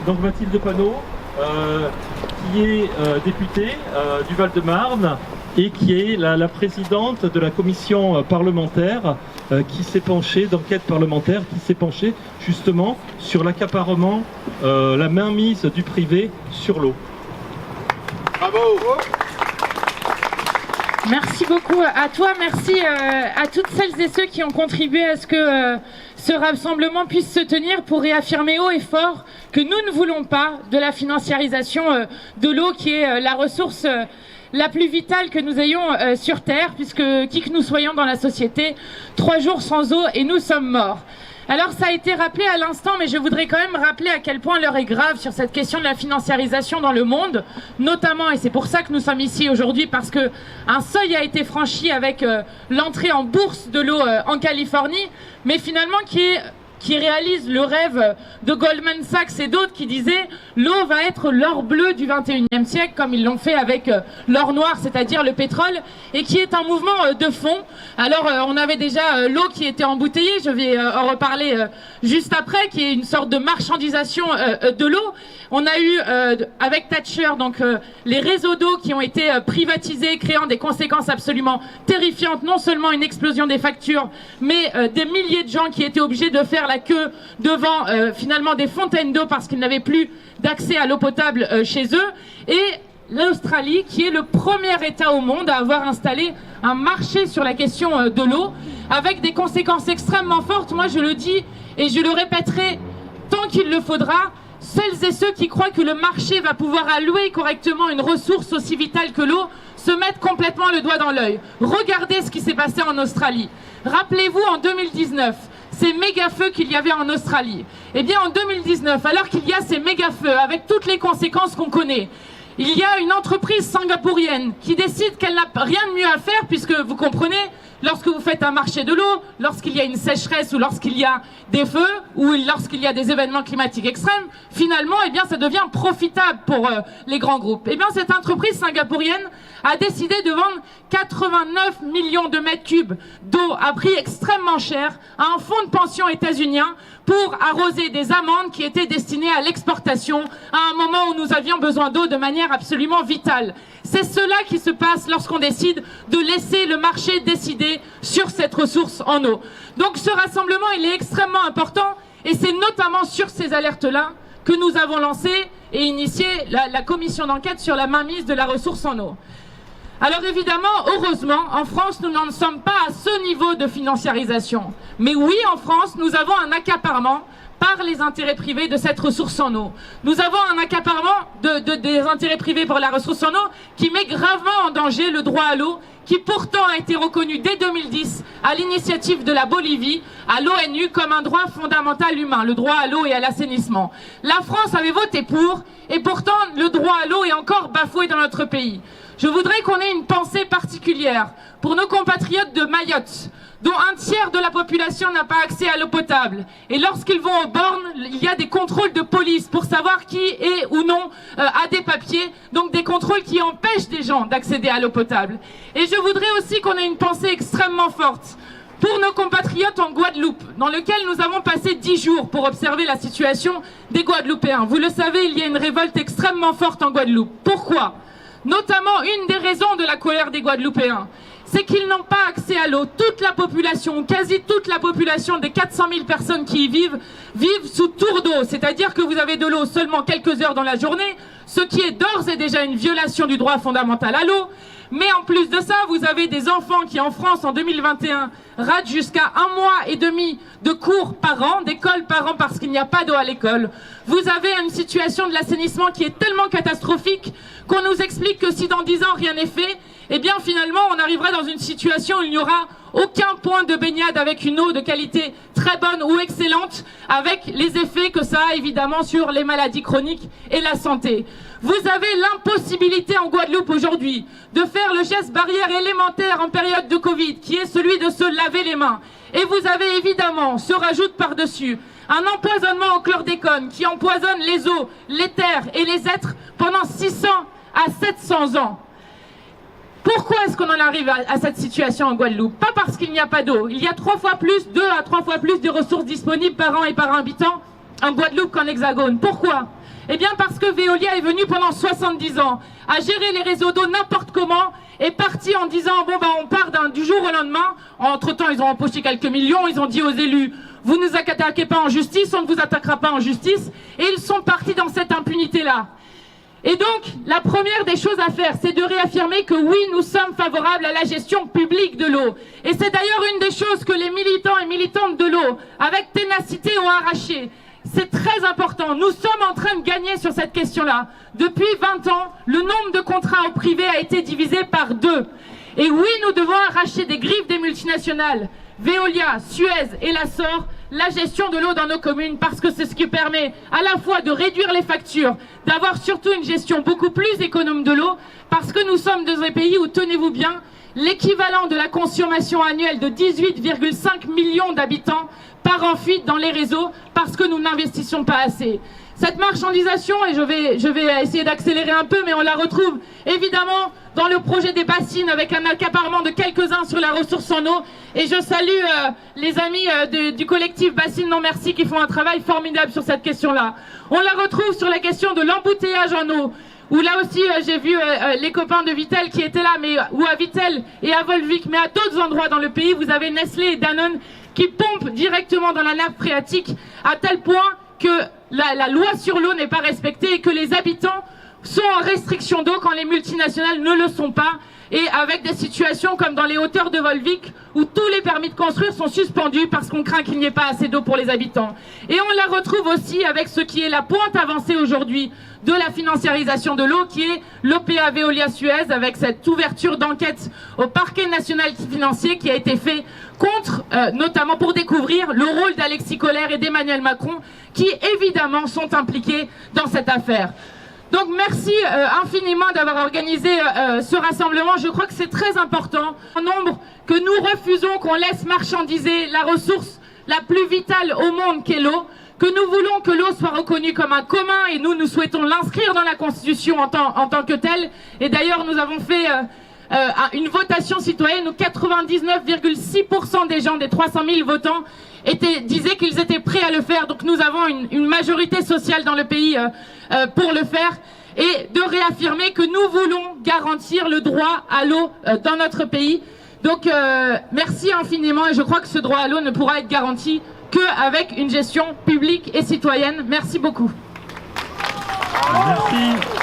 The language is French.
Donc Mathilde Panot, qui est députée du Val-de-Marne et qui est la présidente de la commission parlementaire qui s'est penchée, d'enquête parlementaire, qui s'est penchée justement sur l'accaparement, la mainmise du privé sur l'eau. Bravo! Merci beaucoup à toi, merci à toutes celles et ceux qui ont contribué à ce que ce rassemblement puisse se tenir pour réaffirmer haut et fort que nous ne voulons pas de la financiarisation de l'eau qui est la ressource la plus vitale que nous ayons sur Terre, puisque qui que nous soyons dans la société, 3 jours sans eau et nous sommes morts. Alors ça a été rappelé à l'instant, mais je voudrais quand même rappeler à quel point l'heure est grave sur cette question de la financiarisation dans le monde, notamment, et c'est pour ça que nous sommes ici aujourd'hui, parce que un seuil a été franchi avec l'entrée en bourse de l'eau en Californie, mais finalement qui réalise le rêve de Goldman Sachs et d'autres qui disaient l'eau va être l'or bleu du 21e siècle, comme ils l'ont fait avec l'or noir, c'est-à-dire le pétrole, et qui est un mouvement de fond. Alors on avait déjà l'eau qui était embouteillée, je vais en reparler juste après, qui est une sorte de marchandisation de l'eau. On a eu avec Thatcher donc les réseaux d'eau qui ont été privatisés, créant des conséquences absolument terrifiantes, non seulement une explosion des factures, mais des milliers de gens qui étaient obligés de faire la queue devant finalement des fontaines d'eau parce qu'ils n'avaient plus d'accès à l'eau potable chez eux. Et l'Australie, qui est le premier État au monde à avoir installé un marché sur la question de l'eau, avec des conséquences extrêmement fortes. Moi je le dis et je le répéterai tant qu'il le faudra, celles et ceux qui croient que le marché va pouvoir allouer correctement une ressource aussi vitale que l'eau se mettent complètement le doigt dans l'œil. Regardez ce qui s'est passé en Australie. Rappelez-vous en 2019, ces méga-feux qu'il y avait en Australie. Eh bien en 2019, alors qu'il y a ces méga-feux avec toutes les conséquences qu'on connaît, il y a une entreprise singapourienne qui décide qu'elle n'a rien de mieux à faire, puisque vous comprenez, lorsque vous faites un marché de l'eau, lorsqu'il y a une sécheresse ou lorsqu'il y a des feux ou lorsqu'il y a des événements climatiques extrêmes, finalement, eh bien, ça devient profitable pour les grands groupes. Eh bien, cette entreprise singapourienne a décidé de vendre 89 millions de mètres cubes d'eau à prix extrêmement cher à un fonds de pension états-unien pour arroser des amandes qui étaient destinées à l'exportation à un moment où nous avions besoin d'eau de manière absolument vitale. C'est cela qui se passe lorsqu'on décide de laisser le marché décider sur cette ressource en eau. Donc ce rassemblement, il est extrêmement important et c'est notamment sur ces alertes-là que nous avons lancé et initié la commission d'enquête sur la mainmise de la ressource en eau. Alors évidemment, heureusement, en France, nous n'en sommes pas à ce niveau de financiarisation. Mais oui, en France, nous avons un accaparement par les intérêts privés de cette ressource en eau. Nous avons un accaparement des intérêts privés pour la ressource en eau qui met gravement en danger le droit à l'eau, qui pourtant a été reconnu dès 2010 à l'initiative de la Bolivie, à l'ONU, comme un droit fondamental humain, le droit à l'eau et à l'assainissement. La France avait voté pour, et pourtant le droit à l'eau est encore bafoué dans notre pays. Je voudrais qu'on ait une pensée particulière pour nos compatriotes de Mayotte, dont un tiers de la population n'a pas accès à l'eau potable. Et lorsqu'ils vont aux bornes, il y a des contrôles de police pour savoir qui est ou non a des papiers, donc des contrôles qui empêchent des gens d'accéder à l'eau potable. Et je voudrais aussi qu'on ait une pensée extrêmement forte pour nos compatriotes en Guadeloupe, dans lequel nous avons passé 10 jours pour observer la situation des Guadeloupéens. Vous le savez, il y a une révolte extrêmement forte en Guadeloupe. Pourquoi ? Notamment, une des raisons de la colère des Guadeloupéens, c'est qu'ils n'ont pas accès à l'eau. Toute la population, quasi toute la population des 400 000 personnes qui y vivent sous tour d'eau. C'est-à-dire que vous avez de l'eau seulement quelques heures dans la journée, ce qui est d'ores et déjà une violation du droit fondamental à l'eau. Mais en plus de ça, vous avez des enfants qui en France en 2021 ratent jusqu'à 1 mois et demi de cours par an, d'école par an parce qu'il n'y a pas d'eau à l'école. Vous avez une situation de l'assainissement qui est tellement catastrophique qu'on nous explique que si dans 10 ans rien n'est fait, eh bien finalement on arrivera dans une situation où il n'y aura aucun point de baignade avec une eau de qualité très bonne ou excellente, avec les effets que ça a évidemment sur les maladies chroniques et la santé. Vous avez l'impossibilité en Guadeloupe aujourd'hui de faire le geste barrière élémentaire en période de Covid, qui est celui de se laver les mains. Et vous avez évidemment, se rajoute par-dessus, un empoisonnement au chlordécone qui empoisonne les eaux, les terres et les êtres pendant 600 à 700 ans. Pourquoi est-ce qu'on en arrive à cette situation en Guadeloupe? Pas parce qu'il n'y a pas d'eau. Il y a 2 à 3 fois plus de ressources disponibles par an et par habitant en Guadeloupe qu'en Hexagone. Pourquoi? Eh bien parce que Veolia est venu pendant 70 ans à gérer les réseaux d'eau n'importe comment, est parti en disant bon bah on part du jour au lendemain. Entre temps ils ont empoché quelques millions, ils ont dit aux élus vous ne nous attaquez pas en justice, on ne vous attaquera pas en justice, et ils sont partis dans cette impunité là. Et donc la première des choses à faire, c'est de réaffirmer que oui, nous sommes favorables à la gestion publique de l'eau, et c'est d'ailleurs une des choses que les militants et militantes de l'eau avec ténacité ont arraché. C'est très important. Nous sommes en train de gagner sur cette question-là. Depuis 20 ans, le nombre de contrats au privé a été divisé par 2. Et oui, nous devons arracher des griffes des multinationales, Veolia, Suez et Lassor, la gestion de l'eau dans nos communes, parce que c'est ce qui permet à la fois de réduire les factures, d'avoir surtout une gestion beaucoup plus économe de l'eau, parce que nous sommes dans un pays où, tenez-vous bien, l'équivalent de la consommation annuelle de 18,5 millions d'habitants part en fuite dans les réseaux parce que nous n'investissons pas assez. Cette marchandisation, et je vais essayer d'accélérer un peu, mais on la retrouve évidemment dans le projet des bassines avec un accaparement de quelques-uns sur la ressource en eau. Et je salue les amis du collectif Bassines Non Merci qui font un travail formidable sur cette question-là. On la retrouve sur la question de l'embouteillage en eau, où là aussi j'ai vu les copains de Vittel qui étaient là, mais où à Vittel et à Volvic, mais à d'autres endroits dans le pays, vous avez Nestlé et Danone qui pompent directement dans la nappe phréatique, à tel point que la loi sur l'eau n'est pas respectée et que les habitants sont en restriction d'eau quand les multinationales ne le sont pas, et avec des situations comme dans les hauteurs de Volvic où tous les permis de construire sont suspendus parce qu'on craint qu'il n'y ait pas assez d'eau pour les habitants. Et on la retrouve aussi avec ce qui est la pointe avancée aujourd'hui de la financiarisation de l'eau, qui est l'OPA Veolia Suez, avec cette ouverture d'enquête au parquet national financier qui a été fait contre, notamment pour découvrir le rôle d'Alexis Kohler et d'Emmanuel Macron, qui évidemment sont impliqués dans cette affaire. Donc merci infiniment d'avoir organisé ce rassemblement. Je crois que c'est très important, en nombre, que nous refusons qu'on laisse marchandiser la ressource la plus vitale au monde qu'est l'eau, que nous voulons que l'eau soit reconnue comme un commun, et nous souhaitons l'inscrire dans la Constitution en tant que telle. Et d'ailleurs nous avons fait une votation citoyenne où 99,6% des gens, des 300 000 votants, disaient qu'ils étaient prêts à le faire. Donc nous avons une majorité sociale dans le pays pour le faire, et de réaffirmer que nous voulons garantir le droit à l'eau dans notre pays. Donc merci infiniment, et je crois que ce droit à l'eau ne pourra être garanti qu'avec une gestion publique et citoyenne. Merci beaucoup. Merci.